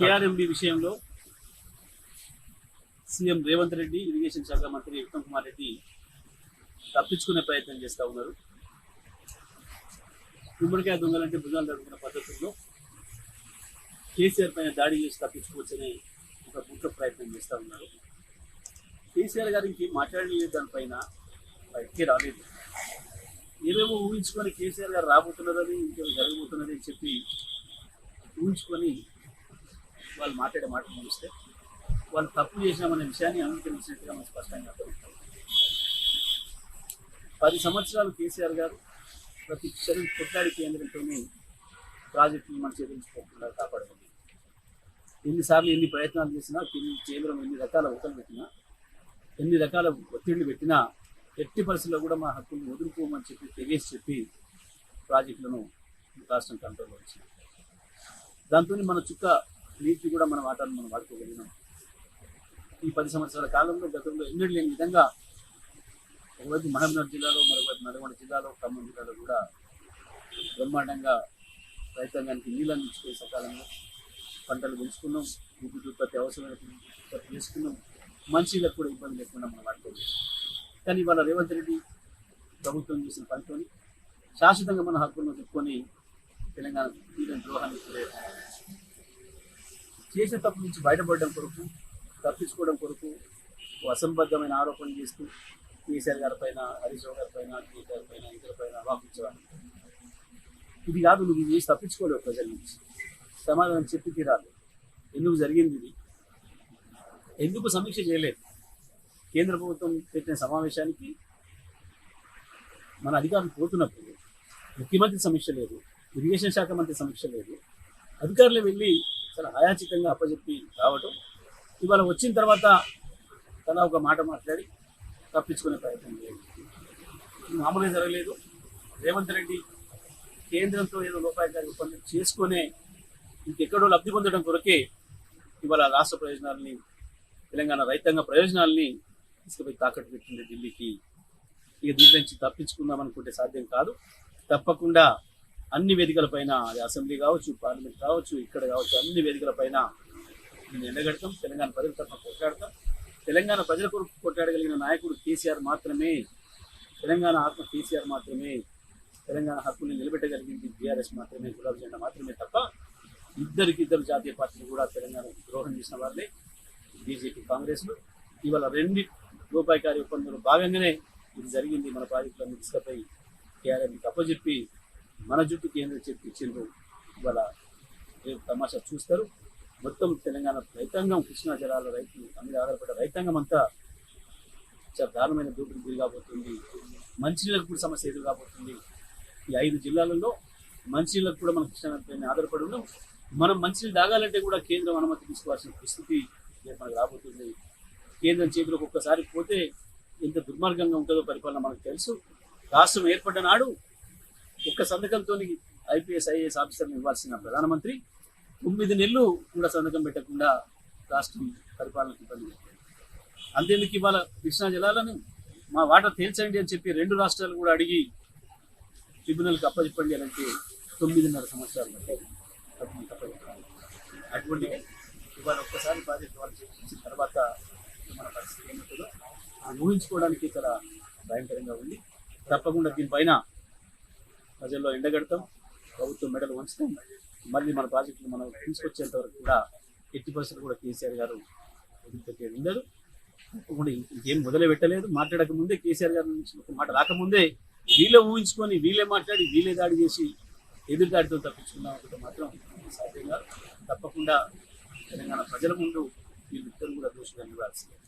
KRMB విషయంలో CM Revanth Reddy, irrigation శాఖ మంత్రి ఉత్తమ్ కుమార్ రెడ్డి తప్పించుకునే ప్రయత్నం చేస్తూ ఉన్నారు. గుమ్మడికాయ దొంగలంటే భుజాలు జరుగుతున్న పద్ధతుల్లో కేసీఆర్ పైన దాడి చేసి తప్పించుకోవచ్చని ఒక ముఖ్య ప్రయత్నం చేస్తూ ఉన్నారు. కేసీఆర్ గారికి మాట్లాడలేదు, దానిపైన బయటికి రాలేదు. ఏమేమో ఊహించుకొని కేసీఆర్ గారు రాబోతున్నదని, ఇంకేమో జరగబోతున్నది అని చెప్పి ఊహించుకొని వాళ్ళు మాట్లాడే మాటలు చూస్తే వాళ్ళు తప్పు చేసినామనే విషయాన్ని అంగీకరించినట్టుగా మనకు స్పష్టంగా అర్థమవుతుంది. 10 సంవత్సరాలు కేసీఆర్ గారు ప్రతి క్షణం కొట్లాడి కేంద్రంతోనే ప్రాజెక్టులు మన చేతించుకోకుండా కాపాడుతుంది. ఎన్నిసార్లు ఎన్ని ప్రయత్నాలు చేసినా, కేంద్రం ఎన్ని రకాల ఒత్తిళ్ళు పెట్టినా, ఎన్ని రకాల ఒత్తిళ్లు పెట్టినా ఎట్టి పరిస్థితుల్లో కూడా మా హక్కులను వదులుకోమని చెప్పి తెగేసి చెప్పి ప్రాజెక్టులను రాష్ట్రం కంట్రోల్లో వచ్చింది. దాంతో మన చుక్క నీటిని కూడా మన వాటాలను మనం వాడుకోగలిగినాం. ఈ 10 సంవత్సరాల కాలంలో గతంలో ఎన్నడూ లేని విధంగా ఒకవైపు మహబూబ్నగర్ జిల్లాలో, మరోవైపు నల్గొండ జిల్లాలో, ఖమ్మం జిల్లాలో కూడా బ్రహ్మాండంగా రైతాంగానికి నీళ్ళు అందించుకునే సకాలంలో పంటలు పెంచుకున్నాం, విద్యుత్ ఉత్పత్తి అవసరమైన ఉత్పత్తి చేసుకున్నాం, మంచిలకు కూడా ఇబ్బంది లేకుండా మనం వాడుకోలేదు. కానీ ఇవాళ రేవంత్ రెడ్డి ప్రభుత్వం చేసిన పనితో శాశ్వతంగా మన హక్కులను చెప్పుకొని తెలంగాణ తీరని ద్రోహాన్ని చేసిన తప్పు నుంచి బయటపడడం కొరకు, తప్పించుకోవడం కొరకు అసంబద్ధమైన ఆరోపణలు చేస్తూ కేసీఆర్ గారి పైన, హరీష్ రావు గారి పైన, కేటీఆర్ పైన, ఇతర పైన వాపించేవాడు. ఇది కాదు, నువ్వు ఇది చేసి తప్పించుకోలేవు ప్రజల నుంచి, సమాధానం చెప్పి తీరాలి. ఎందుకు జరిగింది ఇది, ఎందుకు సమీక్ష చేయలేదు? కేంద్ర ప్రభుత్వం పెట్టిన సమావేశానికి మన అధికారులు పోతున్నప్పుడు ముఖ్యమంత్రి సమీక్ష లేదు, ఇరిగేషన్ శాఖ మంత్రి సమీక్ష లేదు, అధికారులు వెళ్ళి చాలా ఆయాచితంగా అప్పచెప్పి రావటం, ఇవాళ వచ్చిన తర్వాత తన ఒక మాట మాట్లాడి తప్పించుకునే ప్రయత్నం లేదు. మామూలుగా జరగలేదు. రేవంత్ రెడ్డి కేంద్రంతో ఏదో లోపాయకారి ఒప్పందం చేసుకునే ఇంకెక్కడో లబ్ధి పొందడం కొరకే ఇవాళ రాష్ట్ర ప్రయోజనాలని, తెలంగాణ రైతాంగ ప్రయోజనాలని తీసుకుపోయి తాకట్టు పెట్టింది ఢిల్లీకి. ఇక దీని నుంచి తప్పించుకుందాం అనుకుంటే సాధ్యం కాదు. తప్పకుండా అన్ని వేదికలపైన, అది అసెంబ్లీ కావచ్చు, పార్లమెంట్ కావచ్చు, ఇక్కడ కావచ్చు, అన్ని వేదికలపైన నేను ఎండగడతాం. తెలంగాణ ప్రజల తరఫున కొట్లాడతాం. తెలంగాణ ప్రజల కొరకు కొట్లాడగలిగిన నాయకుడు కేసీఆర్ మాత్రమే. తెలంగాణ ఆత్మ కేసీఆర్ మాత్రమే. తెలంగాణ హక్కుల్ని నిలబెట్టగలిగింది బీఆర్ఎస్ మాత్రమే, గులాబీ జెండా మాత్రమే తప్ప ఇద్దరు జాతీయ పార్టీలు కూడా తెలంగాణ ద్రోహం చేసిన వాళ్ళే బీజేపీ, కాంగ్రెస్లు. ఇవాళ 2 రూపాయకారి ఒప్పందంలో భాగంగానే ఇది జరిగింది. మన ప్రాజెక్టులన్నీ తీసుకుపోయి కేఆర్ఎంకి అప్పచెప్పి మన జుట్టు కేంద్రం చెప్పి ఇచ్చిండ్రు. ఇవాళ రేపు తమాషా చూస్తారు. మొత్తం తెలంగాణ రైతాంగం, కృష్ణా జలాల రైతులు మీద ఆధారపడ్డ రైతాంగం అంతా చాలా దారుణమైన దోపిడీ గురి కాబోతుంది. మంచినీళ్ళకు కూడా సమస్య ఎదురు కాబోతుంది. ఈ 5 జిల్లాలలో మంచినీళ్ళకు కూడా మనం కృష్ణా నదిపైన ఆధారపడి ఉన్నాం. మనం మంచినీళ్ళు తాగాలంటే కూడా కేంద్రం అనుమతి తీసుకోవాల్సిన పరిస్థితి మనకు రాబోతుంది. కేంద్రం చేతిలోకి ఒక్కసారి పోతే ఎంత దుర్మార్గంగా ఉంటుందో పరిపాలన మనకు తెలుసు. రాష్ట్రం ఏర్పడ్డ నాడు ఒక్క సంతకంతో ఐపీఎస్, ఐఏఎస్ ఆఫీసర్ని ఇవ్వాల్సిన ప్రధానమంత్రి 9 నెలలు కూడా సంతకం పెట్టకుండా రాష్ట్రం పరిపాలనకు ఇబ్బంది పెట్టారు. అంతేందుకు ఇవాళ కృష్ణా జలాలను మా వాటా తేల్చండి అని చెప్పి 2 రాష్ట్రాలు కూడా అడిగి ట్రిబ్యునల్కి అప్పచెప్పండి అని అంటే 9.5 సంవత్సరాలు పట్టారు అప్పచెప్పాలి. అటువంటి ఇవాళ ఒక్కసారి ప్రాజెక్టు వాళ్ళు చేసిన తర్వాత మన పరిస్థితి ఏమవుతుందో ఊహించుకోవడానికి చాలా భయంకరంగా ఉంది. తప్పకుండా దీనిపైన ప్రజల్లో ఎండగడతాం, ప్రభుత్వం మెడలు వంచుతాం. మళ్ళీ మన ప్రాజెక్టులు మనం తీసుకొచ్చేంత వరకు కూడా ఎట్టి పరిస్థితులు కూడా కేసీఆర్ గారు వదిలిపెట్టేది ఉండదు. తప్పకుండా ఇంకేం మొదలు పెట్టలేదు. మాట్లాడక ముందే కేసీఆర్ గారి నుంచి ఒక మాట రాకముందే వీళ్ళే ఊహించుకొని, వీళ్ళే మాట్లాడి, వీళ్ళే దాడి చేసి ఎదురుదాడితో తప్పించుకున్నాం అనుకుంటే మాత్రం సాధ్యం కాదు. తప్పకుండా తెలంగాణ ప్రజల ముందు వీళ్ళిద్దరు కూడా దోషులు నిలవాల్సిందే.